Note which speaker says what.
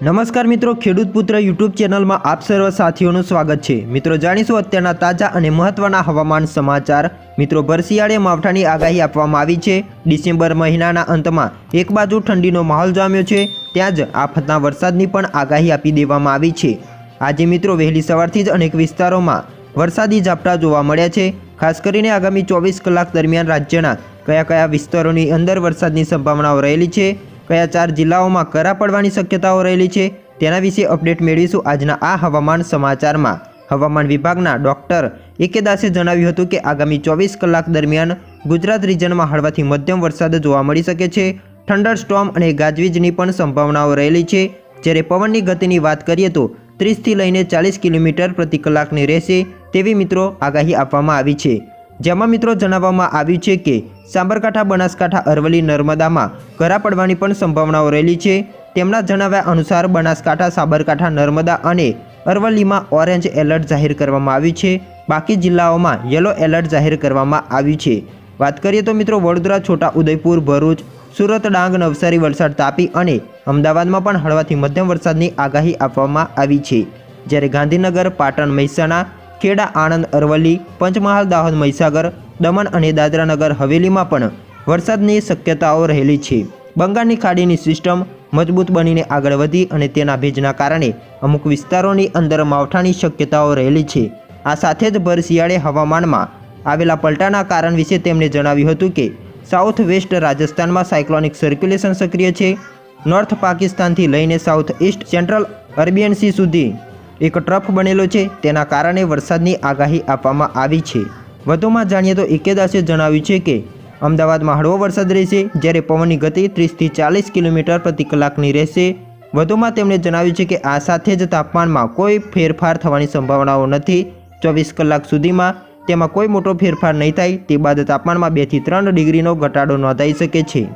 Speaker 1: નમસ્કાર મિત્રો, ખેડૂત પુત્ર યુટ્યુબ ચેનલમાં આપ સર્વ સાથીઓનું સ્વાગત છે। મિત્રો જાણીશું અત્યારના તાજા અને મહત્વના હવામાન સમાચાર। મિત્રો ભર શિયાળે માવઠાની આગાહી આપવામાં આવી છે। ડિસેમ્બર મહિનાના અંતમાં એક બાજુ ઠંડીનો માહોલ જામ્યો છે, ત્યાં જ આફતના વરસાદની પણ આગાહી આપી દેવામાં આવી છે। આજે મિત્રો વહેલી સવારથી જ અનેક વિસ્તારોમાં વરસાદી ઝાપટા જોવા મળ્યા છે। ખાસ કરીને આગામી 24 કલાક દરમિયાન રાજ્યના કયા કયા વિસ્તારોની અંદર વરસાદની સંભાવનાઓ રહેલી છે, કયા 4 જિલ્લાઓમાં કરા પડવાની શક્યતાઓ રહેલી છે, તેના વિશે અપડેટ મેળવીશું આજના આ હવામાન સમાચારમાં। હવામાન વિભાગના ડોક્ટર એ.કે. દાસે જણાવ્યું હતું કે આગામી 24 કલાક દરમિયાન ગુજરાત રિજનમાં હળવાથી મધ્યમ વરસાદ જોવા મળી શકે છે। થંડર સ્ટોર્મ અને ગાજવીજની પણ સંભાવનાઓ રહેલી છે। જ્યારે પવનની ગતિની વાત કરીએ તો 30 થી લઈને 40 કિલોમીટર પ્રતિ કલાકની રહેશે તેવી મિત્રો આગાહી આપવામાં આવી છે। જેમાં મિત્રો જણાવવામાં આવ્યું છે કે સાબરકાંઠા, બનાસકાંઠા, અરવલ્લી, નર્મદામાં કરા પડવાની પણ સંભાવનાઓ રહેલી છે। તેમના જણાવ્યા અનુસાર બનાસકાંઠા, સાબરકાંઠા, નર્મદા અને અરવલ્લીમાં ઓરેન્જ એલર્ટ જાહેર કરવામાં આવ્યું છે। બાકી જિલ્લાઓમાં યલો એલર્ટ જાહેર કરવામાં આવ્યું છે। વાત કરીએ તો મિત્રો વડોદરા, છોટા ઉદેપુર, ભરૂચ, સુરત, ડાંગ, નવસારી, વલસાડ, તાપી અને અમદાવાદમાં પણ હળવાથી મધ્યમ વરસાદની આગાહી આપવામાં આવી છે। જ્યારે ગાંધીનગર, પાટણ, મહેસાણા, ખેડા, આણંદ, અરવલ્લી, પંચમહાલ, દાહોદ, મહીસાગર, દમણ અને દાદરાનગર હવેલીમાં પણ વરસાદની શક્યતાઓ રહેલી છે। બંગાળની ખાડીની સિસ્ટમ મજબૂત બનીને આગળ વધી અને તેના ભેજના કારણે અમુક વિસ્તારોની અંદર માવઠાની શક્યતાઓ રહેલી છે। આ સાથે જ ભર શિયાળે હવામાનમાં આવેલા પલટાના કારણ વિશે તેમણે જણાવ્યું હતું કે સાઉથ વેસ્ટ રાજસ્થાનમાં સાયક્લોનિક સર્ક્યુલેશન સક્રિય છે। નોર્થ પાકિસ્તાનથી લઈને south East central Arabian C સુધી એક ટ્રફ બનેલો છે, તેના કારણે વરસાદની આગાહી આપવામાં આવી છે। વધુમાં જાણીએ તો એ.કે. દાસે જણાવ્યું છે કે અમદાવાદમાં હળવો વરસાદ રહેશે, જ્યારે પવનની ગતિ 30 થી 40 કિલોમીટર પ્રતિ કલાકની રહેશે। વધુમાં તેમણે જણાવ્યું છે કે આ સાથે જ તાપમાનમાં કોઈ ફેરફાર થવાની સંભાવનાઓ નથી। 24 કલાક સુધીમાં તેમાં કોઈ મોટો ફેરફાર નહીં થાય, તે બાદ તાપમાનમાં 2 થી 3 ડિગ્રીનો ઘટાડો નોંધાઈ શકે છે।